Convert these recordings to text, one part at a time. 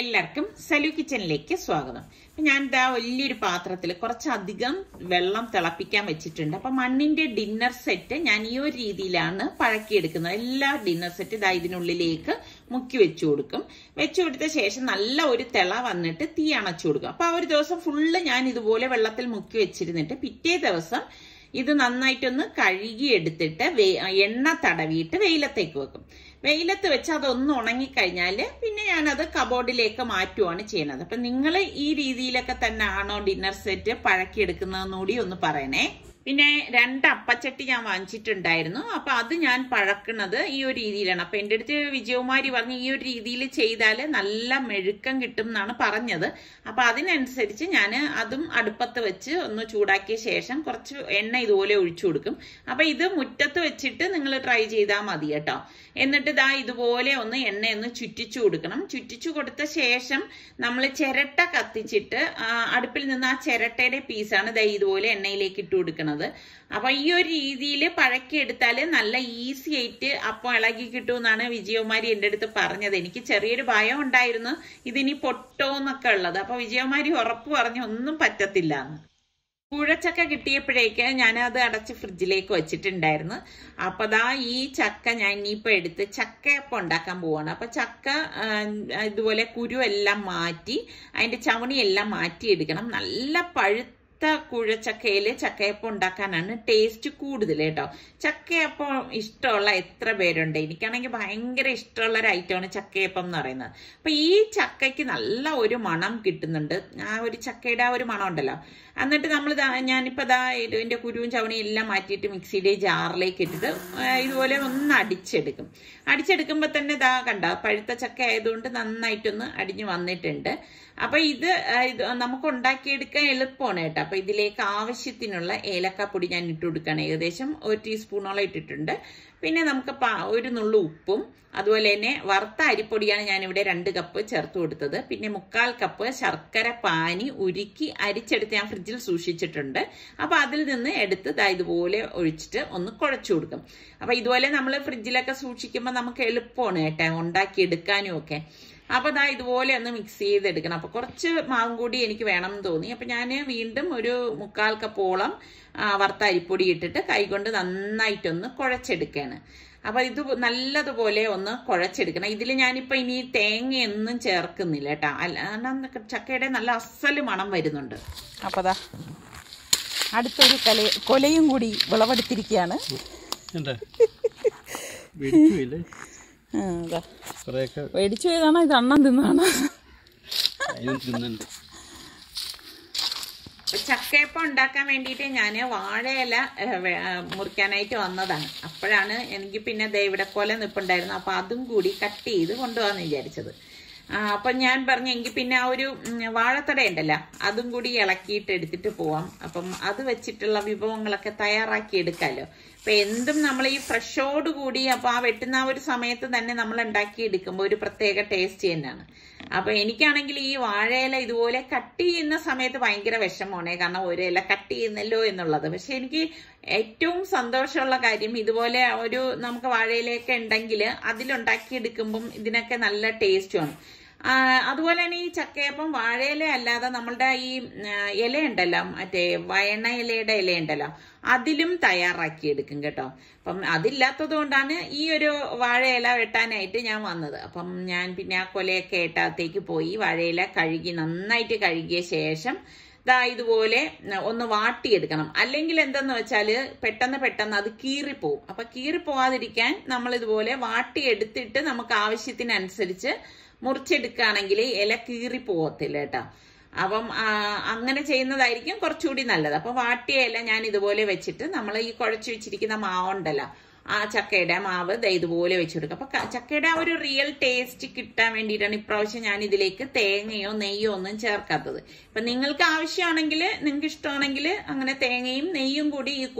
എല്ലാവർക്കും സലു കിച്ചനിലേക്ക് സ്വാഗതം. ഞാൻ ഇതാ വലിയൊരു പാത്രത്തിൽ കുറച്ചധികം വെള്ളം തിളപ്പിക്കാൻ വെച്ചിട്ടുണ്ട്. അപ്പൊ മണ്ണിന്റെ ഡിന്നർ സെറ്റ് ഞാൻ ഈ ഒരു രീതിയിലാണ് പഴക്കിയെടുക്കുന്നത്. എല്ലാ ഡിന്നർ സെറ്റ് ഇതാ ഇതിനുള്ളിലേക്ക് മുക്കി വെച്ചു കൊടുക്കും. വെച്ചു കൊടുത്ത ശേഷം നല്ല ഒരു തിള വന്നിട്ട് തീ അണച്ചു കൊടുക്കും. അപ്പൊ ആ ഒരു ദിവസം ഫുള്ള് ഞാൻ ഇതുപോലെ വെള്ളത്തിൽ മുക്കി വെച്ചിരുന്നിട്ട് പിറ്റേ ദിവസം ഇത് നന്നായിട്ടൊന്ന് കഴുകിയെടുത്തിട്ട് എണ്ണ തടവിയിട്ട് വെയിലത്തേക്ക് വെക്കും. വെയിലത്ത് വെച്ച് അതൊന്ന് ഉണങ്ങിക്കഴിഞ്ഞാൽ പിന്നെ ഞാനത് കബോർഡിലേക്ക് മാറ്റുവാണ് ചെയ്യുന്നത്. അപ്പൊ നിങ്ങൾ ഈ രീതിയിലൊക്കെ തന്നെ ആണോ ഡിന്നർ സെറ്റ് പഴക്കിയെടുക്കുന്നതെന്നുകൂടി ഒന്ന് പറയണേ. പിന്നെ 2 അപ്പച്ചട്ടി ഞാൻ വാങ്ങിച്ചിട്ടുണ്ടായിരുന്നു. അപ്പൊ അത് ഞാൻ പഴക്കുന്നത് ഈ ഒരു രീതിയിലാണ്. അപ്പൊ എൻ്റെ അടുത്ത് വിജയകുമാരി പറഞ്ഞ് ഈ ഒരു രീതിയിൽ ചെയ്താൽ നല്ല മെഴുക്കം കിട്ടും എന്നാണ് പറഞ്ഞത്. അപ്പൊ അതിനനുസരിച്ച് ഞാൻ അതും അടുപ്പത്ത് വെച്ച് ഒന്ന് ചൂടാക്കിയ ശേഷം കുറച്ച് എണ്ണ ഇതുപോലെ ഒഴിച്ചു കൊടുക്കും. അപ്പൊ ഇത് മുറ്റത്ത് വെച്ചിട്ട് നിങ്ങൾ ട്രൈ ചെയ്താൽ മതി കേട്ടോ. എന്നിട്ട് ഇതാ ഇതുപോലെ ഒന്ന് എണ്ണയൊന്ന് ചുറ്റിച്ചു കൊടുക്കണം. ചുറ്റിച്ചു കൊടുത്ത ശേഷം നമ്മൾ ചിരട്ട കത്തിച്ചിട്ട് അടുപ്പിൽ നിന്ന് ആ ചിരട്ടയുടെ പീസാണ് ദാ ഇതുപോലെ എണ്ണയിലേക്ക് ഇട്ട് കൊടുക്കുന്നത്. അപ്പൊ ഈ ഒരു രീതിയിൽ പഴക്കിയെടുത്താല് നല്ല ഈസി ആയിട്ട് അപ്പം ഇളകി കിട്ടുമെന്നാണ് വിജയകുമാരി എൻ്റെ അടുത്ത് പറഞ്ഞത്. എനിക്ക് ചെറിയൊരു ഭയം ഉണ്ടായിരുന്നു ഇതിനി പൊട്ടോന്നൊക്കെ ഉള്ളത്. അപ്പൊ വിജയകുമാരി ഉറപ്പ് പറഞ്ഞു ഒന്നും പറ്റത്തില്ല എന്ന്. കൂഴച്ചക്ക കിട്ടിയപ്പോഴേക്ക് ഞാനത് അടച്ച് ഫ്രിഡ്ജിലേക്ക് വെച്ചിട്ടുണ്ടായിരുന്നു. അപ്പൊ ദാ ഈ ചക്ക ഞാൻ ഇനിയിപ്പോ എടുത്ത് ചക്കയപ്പം ഉണ്ടാക്കാൻ പോവാണ്. അപ്പൊ ചക്ക ഇതുപോലെ കുരു എല്ലാം മാറ്റി അതിന്റെ ചവണിയെല്ലാം മാറ്റിയെടുക്കണം. നല്ല പഴുത്ത കുഴച്ചക്കയില് ചക്കയപ്പം ഉണ്ടാക്കാനാണ് ടേസ്റ്റ് കൂടുതൽ കേട്ടോ. ചക്കയപ്പം ഇഷ്ടമുള്ള എത്ര പേരുണ്ട്? എനിക്കാണെങ്കിൽ ഭയങ്കര ഇഷ്ടമുള്ള ഒരു ഐറ്റമാണ് ചക്കയപ്പം എന്ന് പറയുന്നത്. അപ്പൊ ഈ ചക്കയ്ക്ക് നല്ല ഒരു മണം കിട്ടുന്നുണ്ട്. ആ ഒരു ചക്കയുടെ ആ ഒരു മണം ഉണ്ടല്ലോ. എന്നിട്ട് നമ്മൾ ഞാനിപ്പോ ഇതിന്റെ കുരുവും ചവണിയും എല്ലാം മാറ്റിയിട്ട് മിക്സിയുടെ ജാറിലേക്ക് ഇട്ടിട്ട് ഇതുപോലെ ഒന്ന് അടിച്ചെടുക്കും. അടിച്ചെടുക്കുമ്പോ തന്നെ കണ്ട പഴുത്ത ചക്ക ആയതുകൊണ്ട് നന്നായിട്ടൊന്ന് അടിഞ്ഞു വന്നിട്ടുണ്ട്. അപ്പൊ ഇത് നമുക്ക് ഉണ്ടാക്കിയെടുക്കാൻ എളുപ്പമാണ് കേട്ടോ. അപ്പൊ ഇതിലേക്ക് ആവശ്യത്തിനുള്ള ഏലക്കാപ്പൊടി ഞാൻ ഇട്ട് കൊടുക്കുകയാണ്. ഏകദേശം 1 ടീസ്പൂണോളം ഇട്ടിട്ടുണ്ട്. പിന്നെ നമുക്ക് ഒരു നുള്ളു ഉപ്പും അതുപോലെ തന്നെ വറുത്ത അരിപ്പൊടിയാണ് ഞാനിവിടെ 2 കപ്പ് ചേർത്ത് കൊടുത്തത്. പിന്നെ 1/4 കപ്പ് ശർക്കര പാനി ഉരുക്കി അരിച്ചെടുത്ത് ഞാൻ ഫ്രിഡ്ജിൽ സൂക്ഷിച്ചിട്ടുണ്ട്. അപ്പൊ അതിൽ നിന്ന് എടുത്ത് ഇതുപോലെ ഒഴിച്ചിട്ട് ഒന്ന് കുഴച്ചു കൊടുക്കും. അപ്പൊ ഇതുപോലെ നമ്മൾ ഫ്രിഡ്ജിലൊക്കെ സൂക്ഷിക്കുമ്പോൾ നമുക്ക് എളുപ്പമാണ് കേട്ടോ ഉണ്ടാക്കിയെടുക്കാനും ഒക്കെ. അപ്പൊ ഇതുപോലെ ഒന്ന് മിക്സ് ചെയ്തെടുക്കണം. അപ്പൊ കുറച്ച് മാവും കൂടി എനിക്ക് വേണം എന്ന് തോന്നി. അപ്പൊ ഞാൻ വീണ്ടും ഒരു 1/4 കപ്പോളം വറുത്ത അരിപ്പൊടി ഇട്ടിട്ട് കൈകൊണ്ട് നന്നായിട്ടൊന്ന് കുഴച്ചെടുക്കുകയാണ്. അപ്പൊ ഇത് നല്ലതുപോലെ ഒന്ന് കുഴച്ചെടുക്കണം. ഇതിൽ ഞാനിപ്പോ ഇനി തേങ്ങയൊന്നും ചേർക്കുന്നില്ല കേട്ടോ. അല്ല ചക്കയുടെ നല്ല അസല് മണം വരുന്നുണ്ട്. അപ്പൊ അടുത്തൊരു കൊലയും കൂടി വിളവെടുത്തിരിക്കുകയാണ്. മേടിച്ചു പോയതാണോ ഇത് അണ്ണം തിന്നാണ്? ചക്കയപ്പം ഉണ്ടാക്കാൻ വേണ്ടിയിട്ട് ഞാൻ വാഴയില മുറിക്കാനായിട്ട് വന്നതാണ്. അപ്പോഴാണ് എനിക്ക് പിന്നെ ഇവിടെ കൊല നിപ്പുണ്ടായിരുന്നു. അപ്പൊ അതും കൂടി കട്ട് ചെയ്ത് കൊണ്ടുപോകാന്ന് വിചാരിച്ചത്. അപ്പൊ ഞാൻ പറഞ്ഞു എങ്കിൽ പിന്നെ ആ ഒരു വാഴത്തട ഉണ്ടല്ലോ അതും കൂടി ഇളക്കിയിട്ട് എടുത്തിട്ട് പോവാം. അപ്പം അത് വെച്ചിട്ടുള്ള വിഭവങ്ങളൊക്കെ തയ്യാറാക്കി എടുക്കാമല്ലോ. അപ്പൊ എന്തും നമ്മൾ ഈ ഫ്രഷോട് കൂടി അപ്പൊ ആ വെട്ടുന്ന ആ ഒരു സമയത്ത് തന്നെ നമ്മൾ ഉണ്ടാക്കി എടുക്കുമ്പോൾ ഒരു പ്രത്യേക ടേസ്റ്റ് തന്നെയാണ്. അപ്പൊ എനിക്കാണെങ്കിൽ ഈ വാഴയില ഇതുപോലെ കട്ട് ചെയ്യുന്ന സമയത്ത് ഭയങ്കര വിഷമമാണ്. കാരണം ഒരു ഇല കട്ട് ചെയ്യുന്നല്ലോ എന്നുള്ളത്. പക്ഷെ എനിക്ക് ഏറ്റവും സന്തോഷമുള്ള കാര്യം ഇതുപോലെ ഒരു നമുക്ക് വാഴയിലയൊക്കെ ഉണ്ടെങ്കിൽ അതിലുണ്ടാക്കി എടുക്കുമ്പം ഇതിനൊക്കെ നല്ല ടേസ്റ്റുമാണ്. അതുപോലെ തന്നെ ഈ ചക്കയപ്പം വാഴയില അല്ലാതെ നമ്മളുടെ ഈ ഇലയുണ്ടല്ലോ മറ്റേ വയണ ഇലയുടെ ഇലയുണ്ടല്ലോ അതിലും തയ്യാറാക്കി എടുക്കും കേട്ടോ. അപ്പം അതില്ലാത്തത് കൊണ്ടാണ് ഈ ഒരു വാഴയില വെട്ടാനായിട്ട് ഞാൻ വന്നത്. അപ്പം ഞാൻ പിന്നെ ആ കൊലയൊക്കെ ഏട്ടത്തേക്ക് പോയി വാഴയില നന്നായിട്ട് കഴുകിയ ശേഷം ഇതുപോലെ ഒന്ന് വാട്ടിയെടുക്കണം. അല്ലെങ്കിൽ എന്തെന്ന് വെച്ചാൽ പെട്ടെന്ന് അത് കീറിപ്പോവും. അപ്പൊ കീറിപ്പോവാതിരിക്കാൻ നമ്മൾ ഇതുപോലെ വാട്ടിയെടുത്തിട്ട് നമുക്ക് ആവശ്യത്തിനനുസരിച്ച് മുറിച്ചെടുക്കുകയാണെങ്കിൽ ഇല കീറിപ്പോവത്തില്ല കേട്ടോ. അപ്പം അങ്ങനെ ചെയ്യുന്നതായിരിക്കും കുറച്ചുകൂടി നല്ലത്. അപ്പൊ വാട്ടിയ ഇല ഞാൻ ഇതുപോലെ വെച്ചിട്ട് നമ്മൾ ഈ കുഴച്ചു വെച്ചിരിക്കുന്ന മാവുണ്ടല്ലോ ആ ചക്കയുടെ മാവ് ഇതുപോലെ വെച്ച് കൊടുക്കും. അപ്പൊ ചക്കയുടെ ആ ഒരു റിയൽ ടേസ്റ്റ് കിട്ടാൻ വേണ്ടിയിട്ടാണ് ഇപ്രാവശ്യം ഞാൻ ഇതിലേക്ക് തേങ്ങയോ നെയ്യോ ഒന്നും ചേർക്കാത്തത്. ഇപ്പൊ നിങ്ങൾക്ക് ആവശ്യമാണെങ്കിൽ നിങ്ങൾക്ക് ഇഷ്ടമാണെങ്കിൽ അങ്ങനെ തേങ്ങയും നെയ്യും കൂടി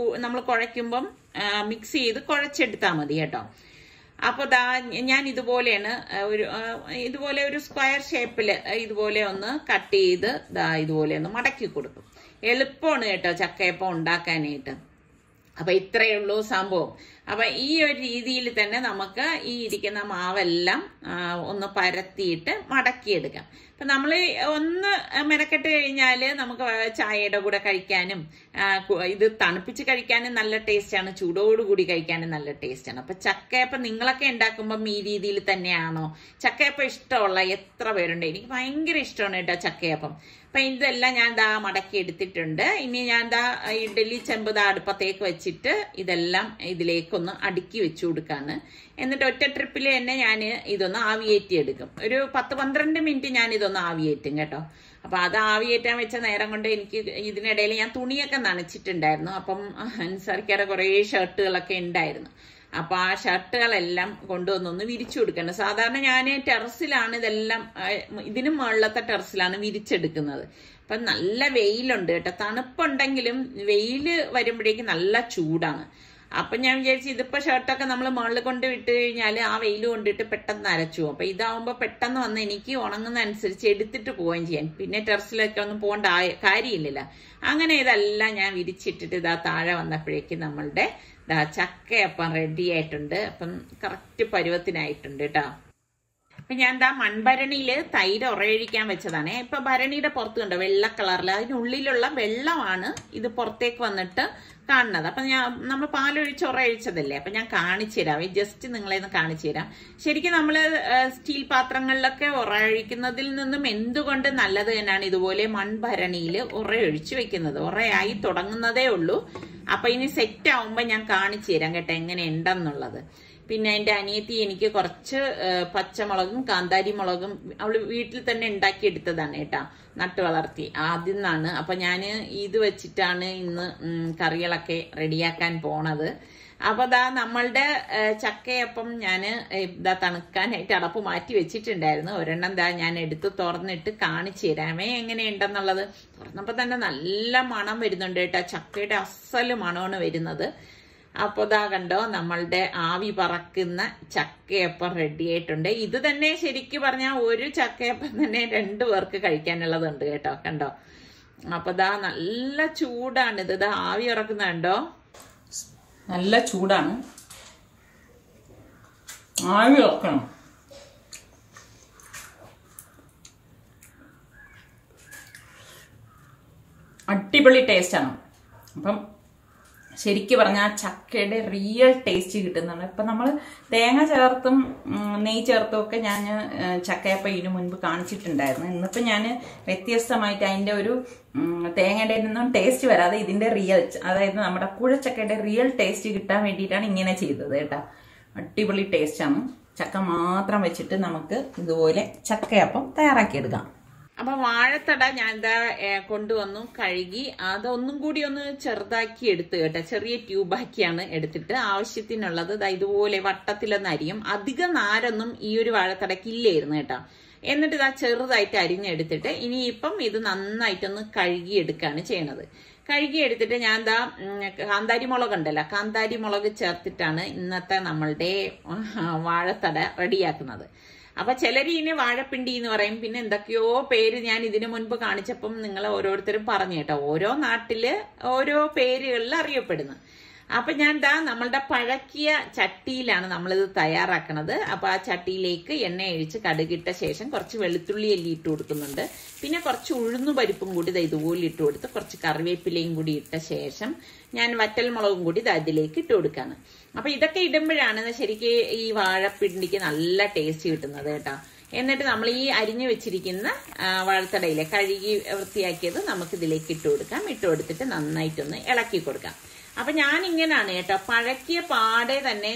നമ്മൾ കുഴയ്ക്കുമ്പം മിക്സ് ചെയ്ത് കുഴച്ചെടുത്താൽ മതി കേട്ടോ. അപ്പൊ ഞാൻ ഇതുപോലെയാണ് ഇതുപോലെ ഒരു സ്ക്വയർ ഷേപ്പില് ഇതുപോലെ ഒന്ന് കട്ട് ചെയ്ത് ഇതുപോലെ ഒന്ന് മടക്കി കൊടുക്കും. എളുപ്പമാണ് കേട്ടോ ചക്കയപ്പം ഉണ്ടാക്കാനായിട്ട്. അപ്പൊ ഇത്രയേ ഉള്ളൂ സംഭവം. അപ്പൊ ഈ ഒരു രീതിയിൽ തന്നെ നമുക്ക് ഈ ഇരിക്കുന്ന മാവെല്ലാം ഒന്ന് പരത്തിയിട്ട് മടക്കിയെടുക്കാം. അപ്പൊ നമ്മൾ ഒന്ന് മെനക്കെട്ട് കഴിഞ്ഞാൽ നമുക്ക് ചായയുടെ കൂടെ കഴിക്കാനും ഇത് തണുപ്പിച്ച് കഴിക്കാനും നല്ല ടേസ്റ്റാണ്, ചൂടോടുകൂടി കഴിക്കാനും നല്ല ടേസ്റ്റാണ്. അപ്പൊ ചക്കയപ്പം നിങ്ങളൊക്കെ ഉണ്ടാക്കുമ്പം ഈ രീതിയിൽ തന്നെയാണോ? ചക്കയപ്പം ഇഷ്ടമുള്ള എത്ര പേരുണ്ട്? എനിക്ക് ഭയങ്കര ഇഷ്ടമാണ് കേട്ടോ ചക്കയപ്പം. അപ്പൊ ഇതെല്ലാം ഞാൻ ദാ മടക്കി എടുത്തിട്ടുണ്ട്. ഇനി ഞാൻ ദാ ഇഡ്ഡലി ചെമ്പ് ദാ അടുപ്പത്തേക്ക് വെച്ചിട്ട് ഇതെല്ലാം ഇതിലേക്കൊന്ന് അടുക്കി വെച്ചു കൊടുക്കാണ്. എന്നിട്ട് ഒറ്റ ട്രിപ്പിൽ തന്നെ ഞാൻ ഇതൊന്ന് ആവിയേറ്റി എടുക്കും. ഒരു 10-12 മിനിറ്റ് ഞാൻ ഇതൊന്ന് ആവിയേറ്റും കേട്ടോ. അപ്പൊ അത് ആവിയേറ്റാൻ വെച്ച നേരം കൊണ്ട് എനിക്ക് ഇതിനിടയിൽ ഞാൻ തുണിയൊക്കെ നനച്ചിട്ടുണ്ടായിരുന്നു. അപ്പം അനുസരിക്കാതെ കുറേ ഷർട്ടുകളൊക്കെ ഉണ്ടായിരുന്നു. അപ്പൊ ആ ഷർട്ടുകളെല്ലാം കൊണ്ടുവന്നൊന്ന് വിരിച്ചു കൊടുക്കണം. സാധാരണ ഞാൻ ടെറസിലാണ് ഇതെല്ലാം, ഇതിനും മുകളിലത്തെ ടെറസിലാണ് വിരിച്ചെടുക്കുന്നത്. അപ്പൊ നല്ല വെയിലുണ്ട് കേട്ടോ. തണുപ്പുണ്ടെങ്കിലും വെയില് വരുമ്പോഴേക്കും നല്ല ചൂടാണ്. അപ്പൊ ഞാൻ വിചാരിച്ചു ഇതിപ്പോ ഷർട്ടൊക്കെ നമ്മൾ മുകളിൽ കൊണ്ട് വിട്ട് കഴിഞ്ഞാൽ ആ വെയിൽ കൊണ്ടിട്ട് പെട്ടെന്ന് അരച്ചു പോകും. അപ്പൊ ഇതാവുമ്പോ പെട്ടെന്ന് വന്ന് എനിക്ക് ഉണങ്ങുന്ന അനുസരിച്ച് എടുത്തിട്ട് പോവുകയും ചെയ്യാൻ, പിന്നെ ടെറസിലൊക്കെ ഒന്നും പോകേണ്ട കാര്യമില്ലല്ലോ. അങ്ങനെ ഇതെല്ലാം ഞാൻ വിരിച്ചിട്ടിട്ട് ഇതാ താഴെ വന്നപ്പോഴേക്കും നമ്മളുടെ ചക്കയപ്പം റെഡി ആയിട്ടുണ്ട്. അപ്പം കറക്റ്റ് പരുവത്തിനായിട്ടുണ്ട് കേട്ടോ. അപ്പൊ ഞാൻ എന്താ മൺഭരണിയില് തൈര് ഉറയൊഴിക്കാൻ വെച്ചതാണ്. ഇപ്പൊ ഭരണിയുടെ പുറത്ത് കണ്ടോ വെള്ള കളറിൽ, അതിനുള്ളിലുള്ള വെള്ളമാണ് ഇത് പുറത്തേക്ക് വന്നിട്ട് കാണുന്നത്. അപ്പൊ നമ്മൾ പാലൊഴിച്ച് ഉറയൊഴിച്ചതല്ലേ. അപ്പൊ ഞാൻ കാണിച്ചു തരാം, ജസ്റ്റ് നിങ്ങളെ ഒന്ന് കാണിച്ചു തരാം. ശരിക്കും നമ്മള് സ്റ്റീൽ പാത്രങ്ങളിലൊക്കെ ഉറയൊഴിക്കുന്നതിൽ നിന്നും എന്തുകൊണ്ട് നല്ലത് തന്നെയാണ് ഇതുപോലെ മൺഭരണിയിൽ ഉറയൊഴിച്ച് വെക്കുന്നത്. ഉറയായി തുടങ്ങുന്നതേ ഉള്ളൂ. അപ്പൊ ഇനി സെറ്റ് ആവുമ്പോ ഞാൻ കാണിച്ചു തരാം കേട്ടോ എങ്ങനെ ഉണ്ടെന്നുള്ളത്. പിന്നെ എന്റെ അനിയത്തി എനിക്ക് കുറച്ച് പച്ചമുളകും കാന്താരി മുളകും അവള് വീട്ടിൽ തന്നെ ഉണ്ടാക്കിയെടുത്തതാണ് കേട്ടാ, നട്ടു വളർത്തി ആദ്യം നിന്നാണ്. അപ്പൊ ഞാന് ഇത് വെച്ചിട്ടാണ് ഇന്ന് കറികളൊക്കെ റെഡിയാക്കാൻ പോണത്. അപ്പൊ ദാ നമ്മളുടെ ചക്കയപ്പം ഞാന് ഇതാ തണുക്കാനായിട്ട് അടപ്പ് മാറ്റി വെച്ചിട്ടുണ്ടായിരുന്നു. ഒരെണ്ണം ദാ ഞാൻ എടുത്ത് തുറന്നിട്ട് കാണിച്ചു തരാമേ എങ്ങനെയുണ്ടെന്നുള്ളത്. തുറന്നപ്പോ തന്നെ നല്ല മണം വരുന്നുണ്ട് കേട്ടോ, ചക്കയുടെ അസല് മണമാണ് വരുന്നത്. അപ്പൊ ദാ കണ്ടോ നമ്മളുടെ ആവി പറക്കുന്ന ചക്കയപ്പം റെഡി ആയിട്ടുണ്ട്. ഇത് തന്നെ ശരിക്കും പറഞ്ഞാൽ ഒരു ചക്കയപ്പം തന്നെ 2 പേർക്ക് കഴിക്കാനുള്ളതുണ്ട് കേട്ടോ. കണ്ടോ, അപ്പൊ ദാ നല്ല ചൂടാണ് ഇത്. ദാ ആവി ഇറക്കുന്നുണ്ടോ, നല്ല ചൂടാണ്, ആവി ഇറക്കണം. അടിപൊളി ടേസ്റ്റാണ്. അപ്പം ശരിക്കും പറഞ്ഞാൽ ചക്കയുടെ റിയൽ ടേസ്റ്റ് കിട്ടുന്നതാണ്. ഇപ്പം നമ്മൾ തേങ്ങ ചേർത്തും നെയ്യ് ചേർത്തും ഒക്കെ ഞാൻ ചക്കയപ്പം ഇതിനു മുൻപ് കാണിച്ചിട്ടുണ്ടായിരുന്നു. ഇന്നിപ്പോൾ ഞാൻ വ്യത്യസ്തമായിട്ട് അതിൻ്റെ ഒരു തേങ്ങയുടെ ഒന്നും ടേസ്റ്റ് വരാതെ ഇതിൻ്റെ റിയൽ, അതായത് നമ്മുടെ കുഴച്ചക്കയുടെ റിയൽ ടേസ്റ്റ് കിട്ടാൻ വേണ്ടിയിട്ടാണ് ഇങ്ങനെ ചെയ്തത് കേട്ടോ. അടിപൊളി ടേസ്റ്റാണ്. ചക്ക മാത്രം വെച്ചിട്ട് നമുക്ക് ഇതുപോലെ ചക്കയപ്പം തയ്യാറാക്കിയെടുക്കാം. അപ്പൊ വാഴത്തട ഞാൻ എന്താ കൊണ്ടുവന്നു കഴുകി അതൊന്നും കൂടി ഒന്ന് ചെറുതാക്കി എടുത്ത് കേട്ടോ, ചെറിയ ട്യൂബാക്കിയാണ് എടുത്തിട്ട് ആവശ്യത്തിനുള്ളത് ഇതുപോലെ വട്ടത്തിലൊന്ന് അരിയും. അധികം നാരൊന്നും ഈ ഒരു വാഴത്തടയ്ക്ക് ഇല്ലായിരുന്നു കേട്ടോ. എന്നിട്ട് ഇതാ ചെറുതായിട്ട് അരിഞ്ഞെടുത്തിട്ട് ഇനിയിപ്പം ഇത് നന്നായിട്ടൊന്ന് കഴുകിയെടുക്കുകയാണ് ചെയ്യണത്. കഴുകിയെടുത്തിട്ട് ഞാൻ എന്താ കാന്താരി മുളക് ഉണ്ടല്ലോ, കാന്താരി മുളക് ചേർത്തിട്ടാണ് ഇന്നത്തെ നമ്മളുടെ വാഴത്തട റെഡിയാക്കുന്നത്. അപ്പൊ ചിലര് ഇതിനെ വാഴപ്പിണ്ടി എന്ന് പറയും, പിന്നെ എന്തൊക്കെയോ പേര് ഞാൻ ഇതിനു മുൻപ് കാണിച്ചപ്പം നിങ്ങൾ ഓരോരുത്തരും പറഞ്ഞു കേട്ടോ, ഓരോ നാട്ടില് ഓരോ പേരുകളിൽ അറിയപ്പെടുന്നു. അപ്പൊ ഞാൻ നമ്മളുടെ പഴക്കിയ ചട്ടിയിലാണ് നമ്മളിത് തയ്യാറാക്കണത്. അപ്പൊ ആ ചട്ടിയിലേക്ക് എണ്ണ ഒഴിച്ച് കടുകിട്ട ശേഷം കുറച്ച് വെളുത്തുള്ളി എല്ലി ഇട്ട് കൊടുക്കുന്നുണ്ട്. പിന്നെ കുറച്ച് ഉഴുന്നു പരിപ്പും കൂടി ഇതുപോലെ ഇട്ട് കൊടുത്ത് കുറച്ച് കറിവേപ്പിലയും കൂടി ഇട്ട ശേഷം ഞാൻ വറ്റൽ മുളകും കൂടി അതിലേക്ക് ഇട്ട് കൊടുക്കാണ്. അപ്പൊ ഇതൊക്കെ ഇടുമ്പോഴാണ് ശരിക്കും ഈ വാഴപ്പിണ്ടിക്ക് നല്ല ടേസ്റ്റ് കിട്ടുന്നത് കേട്ടോ. എന്നിട്ട് നമ്മൾ ഈ അരിഞ്ഞു വെച്ചിരിക്കുന്ന വാഴത്തടയിലെ കഴുകി വൃത്തിയാക്കിയത് നമുക്ക് ഇതിലേക്ക് ഇട്ട് കൊടുക്കാം. ഇട്ട് കൊടുത്തിട്ട് നന്നായിട്ടൊന്ന് ഇളക്കി കൊടുക്കാം. അപ്പൊ ഞാൻ ഇങ്ങനെയാണ് കേട്ടോ, പഴക്കിയ പാടെ തന്നെ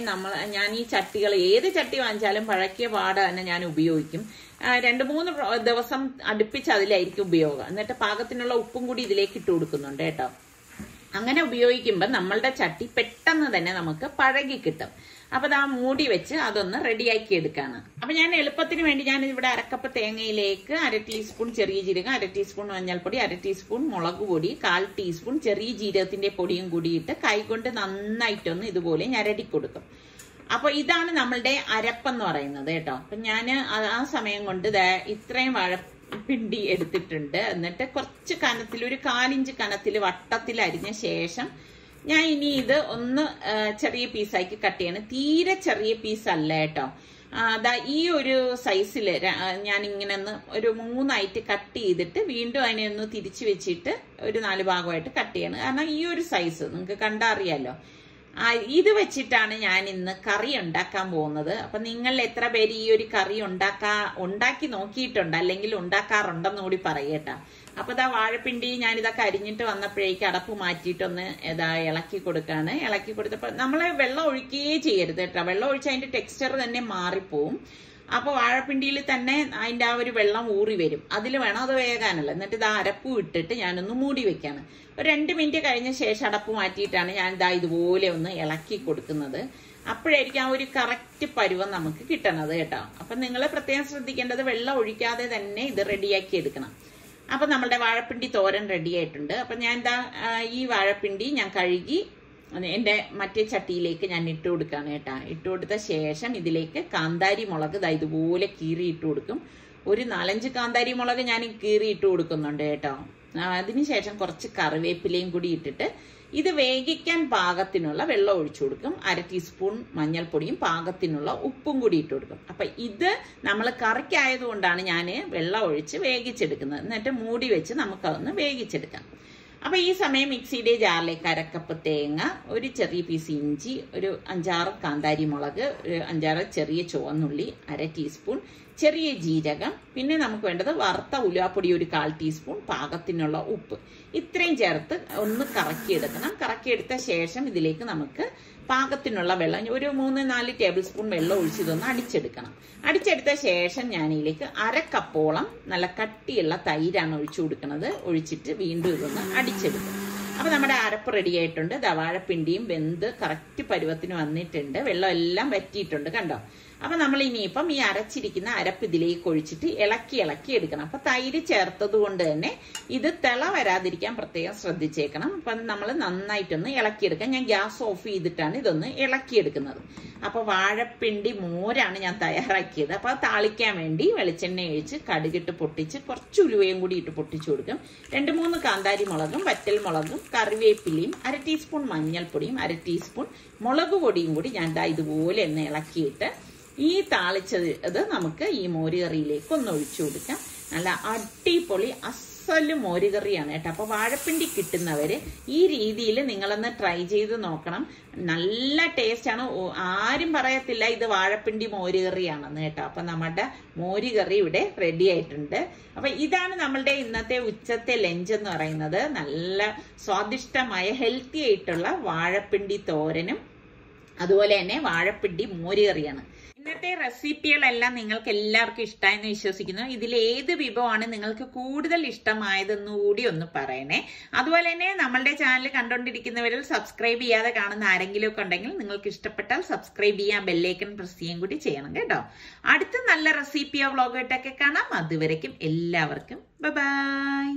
ഞാൻ ഈ ചട്ടികൾ ഏത് ചട്ടി വാങ്ങിച്ചാലും പഴക്കിയ പാട തന്നെ ഞാൻ ഉപയോഗിക്കും. 2-3 ദിവസം അടുപ്പിച്ച് അതിലായിരിക്കും ഉപയോഗം. എന്നിട്ട് പാകത്തിനുള്ള ഉപ്പും കൂടി ഇതിലേക്ക് ഇട്ട് കൊടുക്കുന്നുണ്ട് കേട്ടോ. അങ്ങനെ ഉപയോഗിക്കുമ്പോൾ നമ്മളുടെ ചട്ടി പെട്ടെന്ന് തന്നെ നമുക്ക് പഴകി കിട്ടും. അപ്പൊ അത് മൂടി വെച്ച് അതൊന്ന് റെഡിയാക്കി എടുക്കാണ്. അപ്പൊ ഞാൻ എളുപ്പത്തിന് വേണ്ടി ഞാൻ ഇവിടെ അരക്കപ്പ് തേങ്ങയിലേക്ക് 1/2 ടീസ്പൂൺ ചെറിയ ജീരകം, 1/2 ടീസ്പൂൺ മഞ്ഞൾപ്പൊടി, 1/2 ടീസ്പൂൺ മുളക് പൊടി, 1/4 ടീസ്പൂൺ ചെറിയ ജീരകത്തിന്റെ പൊടിയും കൂടിയിട്ട് കൈകൊണ്ട് നന്നായിട്ടൊന്ന് ഇതുപോലെ ഞരടി കൊടുക്കും. അപ്പൊ ഇതാണ് നമ്മളുടെ അരപ്പെന്ന് പറയുന്നത് കേട്ടോ. അപ്പൊ ഞാൻ ആ സമയം കൊണ്ട് ഇത്രയും വാഴപ്പിണ്ടി എടുത്തിട്ടുണ്ട്. എന്നിട്ട് കുറച്ച് കനത്തിൽ, ഒരു 1/4 ഇഞ്ച് കനത്തിൽ വട്ടത്തിൽ അരിഞ്ഞ ശേഷം ഞാൻ ഇനി ഇത് ഒന്ന് ചെറിയ പീസാക്കി കട്ട് ചെയ്യണം. തീരെ ചെറിയ പീസല്ല കേട്ടോ. ഈ ഒരു സൈസില് ഞാൻ ഇങ്ങനെ ഒന്ന് ഒരു 3 കട്ട് ചെയ്തിട്ട് വീണ്ടും അതിനെ ഒന്ന് തിരിച്ചു വെച്ചിട്ട് ഒരു 4 ഭാഗമായിട്ട് കട്ട് ചെയ്യണം. കാരണം ഈ ഒരു സൈസ് നിങ്ങൾക്ക് കണ്ടാ അറിയാലോ. ഇത് വെച്ചിട്ടാണ് ഞാൻ ഇന്ന് കറി ഉണ്ടാക്കാൻ പോകുന്നത്. അപ്പൊ നിങ്ങൾ എത്ര പേര് ഈ ഒരു കറി ഉണ്ടാക്കി നോക്കിയിട്ടുണ്ട്, അല്ലെങ്കിൽ ഉണ്ടാക്കാറുണ്ടെന്ന് കൂടി പറയട്ടാ. അപ്പൊ ഇതാ വാഴപ്പിണ്ടി ഞാൻ ഇതൊക്കെ അരിഞ്ഞിട്ട് വന്നപ്പോഴേക്ക് അടപ്പ് മാറ്റിയിട്ടൊന്ന് ഇളക്കി കൊടുക്കാണ്. ഇളക്കി കൊടുത്തപ്പോ നമ്മള് വെള്ളം ഒഴിക്കുകയേ ചെയ്യരുത് കേട്ടോ. വെള്ളം ഒഴിച്ച് അതിന്റെ ടെക്സ്ചർ തന്നെ മാറിപ്പോവും. അപ്പൊ വാഴപ്പിണ്ടിയിൽ തന്നെ അതിന്റെ ആ ഒരു വെള്ളം ഊറി വരും. അതിൽ വേണം അത് വേകാനല്ല. എന്നിട്ട് ഇത് അരപ്പ് ഇട്ടിട്ട് ഞാനൊന്ന് മൂടി വെക്കാണ്. ഒരു 2 മിനിറ്റ് കഴിഞ്ഞ ശേഷം അടപ്പ് മാറ്റിയിട്ടാണ് ഞാൻ ഇതുപോലെ ഒന്ന് ഇളക്കി കൊടുക്കുന്നത്. അപ്പോഴായിരിക്കും ആ ഒരു കറക്റ്റ് പരുവം നമുക്ക് കിട്ടണത് കേട്ടോ. അപ്പൊ നിങ്ങൾ പ്രത്യേകം ശ്രദ്ധിക്കേണ്ടത് വെള്ളം ഒഴിക്കാതെ തന്നെ ഇത് റെഡിയാക്കി എടുക്കണം. അപ്പൊ നമ്മുടെ വാഴപ്പിണ്ടി തോരൻ റെഡി ആയിട്ടുണ്ട്. അപ്പൊ ഞാൻ ഈ വാഴപ്പിണ്ടി ഞാൻ കഴുകി എന്റെ മറ്റേ ചട്ടിയിലേക്ക് ഞാൻ ഇട്ട് കൊടുക്കാണ് കേട്ടാ. ഇട്ട് കൊടുത്ത ശേഷം ഇതിലേക്ക് കാന്താരി മുളക് ഇതുപോലെ കീറി ഇട്ട് കൊടുക്കും. ഒരു 4-5 കാന്താരി മുളക് ഞാൻ കീറി ഇട്ട് കൊടുക്കുന്നുണ്ട് കേട്ടോ. അതിനുശേഷം കുറച്ച് കറിവേപ്പിലയും കൂടി ഇട്ടിട്ട് ഇത് വേവിക്കാൻ പാകത്തിനുള്ള വെള്ളം ഒഴിച്ചു കൊടുക്കും. 1/2 ടീസ്പൂൺ മഞ്ഞൾപ്പൊടിയും പാകത്തിനുള്ള ഉപ്പും കൂടി ഇട്ട് കൊടുക്കും. അപ്പൊ ഇത് നമ്മൾ കറിക്കായതുകൊണ്ടാണ് ഞാൻ വെള്ളം ഒഴിച്ച് വേവിച്ചെടുക്കുന്നത്. എന്നിട്ട് മൂടി വെച്ച് നമുക്കതൊന്ന് വേവിച്ചെടുക്കാം. അപ്പൊ ഈ സമയം മിക്സിയുടെ ജാറിലേക്ക് 1/2 കപ്പ് തേങ്ങ, ഒരു ചെറിയ പീസ് ഇഞ്ചി, ഒരു 5-6 കാന്താരി മുളക്, ഒരു 5-6 ചെറിയ ചുവന്നുള്ളി, 1/2 ടീസ്പൂൺ ചെറിയ ജീരകം, പിന്നെ നമുക്ക് വേണ്ടത് വറുത്ത ഉലുവാപ്പൊടി ഒരു 1/4 ടീസ്പൂൺ, പാകത്തിനുള്ള ഉപ്പ്, ഇത്രയും ചേർത്ത് ഒന്ന് കറക്കിയെടുക്കണം. കറക്കിയെടുത്ത ശേഷം ഇതിലേക്ക് നമുക്ക് പാകത്തിനുള്ള വെള്ളം ഒരു 3-4 ടേബിൾ സ്പൂൺ വെള്ളം ഒഴിച്ചിതൊന്ന് അടിച്ചെടുക്കണം. അടിച്ചെടുത്ത ശേഷം ഞാൻ ഇതിലേക്ക് 1/2 കപ്പോളം നല്ല കട്ടിയുള്ള തൈരാണ് ഒഴിച്ചു കൊടുക്കുന്നത്. ഒഴിച്ചിട്ട് വീണ്ടും ഇതൊന്ന് അടിച്ചെടുക്കും. അപ്പൊ നമ്മുടെ അരപ്പ് റെഡി ആയിട്ടുണ്ട്. വാഴപ്പിണ്ടിയും വെന്ത് കറക്റ്റ് പരുവത്തിന് വന്നിട്ടുണ്ട്. വെള്ളം എല്ലാം വറ്റിയിട്ടുണ്ട് കണ്ടോ. അപ്പൊ നമ്മൾ ഇനിയിപ്പം ഈ അരച്ചിരിക്കുന്ന അരപ്പ് ഇതിലേക്ക് ഒഴിച്ചിട്ട് ഇളക്കി എടുക്കണം. അപ്പൊ തൈര് ചേർത്തത് കൊണ്ട് തന്നെ ഇത് തിള വരാതിരിക്കാൻ പ്രത്യേകം ശ്രദ്ധിച്ചേക്കണം. അപ്പൊ നമ്മൾ നന്നായിട്ടൊന്ന് ഇളക്കിയെടുക്കാം. ഞാൻ ഗ്യാസ് ഓഫ് ചെയ്തിട്ടാണ് ഇതൊന്ന് ഇളക്കിയെടുക്കുന്നത്. അപ്പൊ വാഴപ്പിണ്ടി മോരാണ് ഞാൻ തയ്യാറാക്കിയത്. അപ്പൊ താളിക്കാൻ വേണ്ടി വെളിച്ചെണ്ണ ഒഴിച്ച് കടുകിട്ട് പൊട്ടിച്ച് കുറച്ച് ഉലുവയും കൂടി ഇട്ട് പൊട്ടിച്ചു കൊടുക്കും. 2-3 കാന്താരി മുളകും വറ്റൽ മുളകും കറിവേപ്പിലയും 1/2 ടീസ്പൂൺ മഞ്ഞൾപ്പൊടിയും 1/2 ടീസ്പൂൺ മുളക് പൊടിയും കൂടി ഞാൻ ഇതുപോലെ ഒന്ന് ഇളക്കിയിട്ട് ഈ താളിച്ചത് നമുക്ക് ഈ മോരുകറിയിലേക്ക് ഒന്ന് ഒഴിച്ചു കൊടുക്കാം. നല്ല അടിപൊളി അസല് മോരുകറിയാണ് കേട്ടോ. അപ്പൊ വാഴപ്പിണ്ടി കിട്ടുന്നവര് ഈ രീതിയിൽ നിങ്ങളൊന്ന് ട്രൈ ചെയ്ത് നോക്കണം. നല്ല ടേസ്റ്റ് ആണ്. ആരും പറയത്തില്ല ഇത് വാഴപ്പിണ്ടി മോരുകറിയാണെന്ന് കേട്ടോ. അപ്പൊ നമ്മുടെ മോരുകറി ഇവിടെ റെഡി ആയിട്ടുണ്ട്. അപ്പൊ ഇതാണ് നമ്മളുടെ ഇന്നത്തെ ഉച്ചത്തെ ലഞ്ച് എന്ന് പറയുന്നത്. നല്ല സ്വാദിഷ്ടമായ ഹെൽത്തി ആയിട്ടുള്ള വാഴപ്പിണ്ടി തോരനും അതുപോലെ തന്നെ വാഴപ്പിണ്ടി മോരുകറിയാണ്. ഇന്നത്തെ റെസിപ്പികളെല്ലാം നിങ്ങൾക്ക് എല്ലാവർക്കും ഇഷ്ടമായെന്ന് വിശ്വസിക്കുന്നു. ഇതിൽ ഏത് വിഭവമാണ് നിങ്ങൾക്ക് കൂടുതൽ ഇഷ്ടമായതെന്ന് കൂടി ഒന്ന് പറയണേ. അതുപോലെ തന്നെ നമ്മളുടെ ചാനൽ കണ്ടുകൊണ്ടിരിക്കുന്നവരിൽ സബ്സ്ക്രൈബ് ചെയ്യാതെ കാണുന്ന ആരെങ്കിലും ഒക്കെ ഉണ്ടെങ്കിൽ നിങ്ങൾക്ക് ഇഷ്ടപ്പെട്ടാൽ സബ്സ്ക്രൈബ് ചെയ്യാൻ ബെല്ലൈക്കൺ പ്രസ് ചെയ്യുകയും കൂടി ചെയ്യണം കേട്ടോ. അടുത്ത നല്ല റെസിപ്പിയോ വ്ളോഗായിട്ടൊക്കെ കാണാം. അതുവരയ്ക്കും എല്ലാവർക്കും ബൈ.